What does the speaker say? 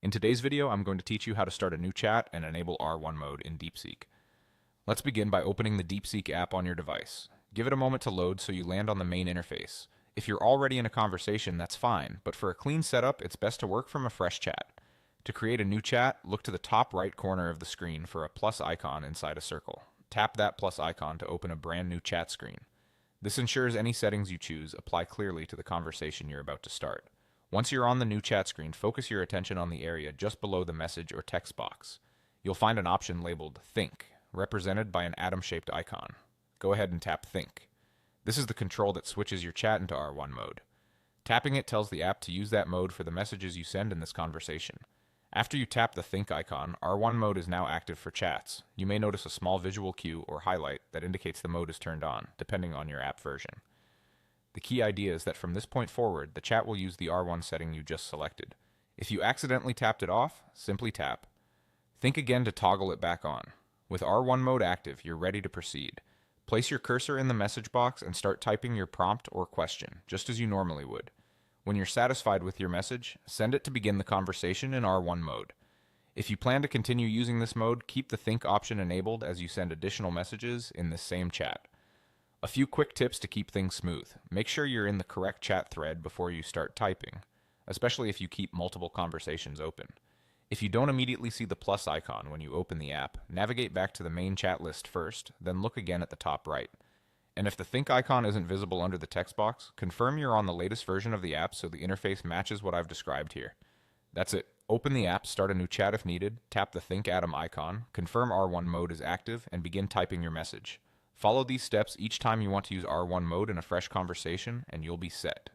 In today's video, I'm going to teach you how to start a new chat and enable R1 mode in DeepSeek. Let's begin by opening the DeepSeek app on your device. Give it a moment to load so you land on the main interface. If you're already in a conversation, that's fine, but for a clean setup, it's best to work from a fresh chat. To create a new chat, look to the top right corner of the screen for a plus icon inside a circle. Tap that plus icon to open a brand new chat screen. This ensures any settings you choose apply clearly to the conversation you're about to start. Once you're on the new chat screen, focus your attention on the area just below the message or text box. You'll find an option labeled Think, represented by an atom-shaped icon. Go ahead and tap Think. This is the control that switches your chat into R1 mode. Tapping it tells the app to use that mode for the messages you send in this conversation. After you tap the Think icon, R1 mode is now active for chats. You may notice a small visual cue or highlight that indicates the mode is turned on, depending on your app version. The key idea is that from this point forward, the chat will use the R1 setting you just selected. If you accidentally tapped it off, simply tap. Think again to toggle it back on. With R1 mode active, you're ready to proceed. Place your cursor in the message box and start typing your prompt or question, just as you normally would. When you're satisfied with your message, send it to begin the conversation in R1 mode. If you plan to continue using this mode, keep the Think option enabled as you send additional messages in this same chat. A few quick tips to keep things smooth. Make sure you're in the correct chat thread before you start typing, especially if you keep multiple conversations open. If you don't immediately see the plus icon when you open the app, navigate back to the main chat list first, then look again at the top right. And if the Think icon isn't visible under the text box, confirm you're on the latest version of the app so the interface matches what I've described here. That's it. Open the app, start a new chat if needed, tap the Think atom icon, confirm R1 mode is active, and begin typing your message. Follow these steps each time you want to use R1 mode in a fresh conversation, and you'll be set.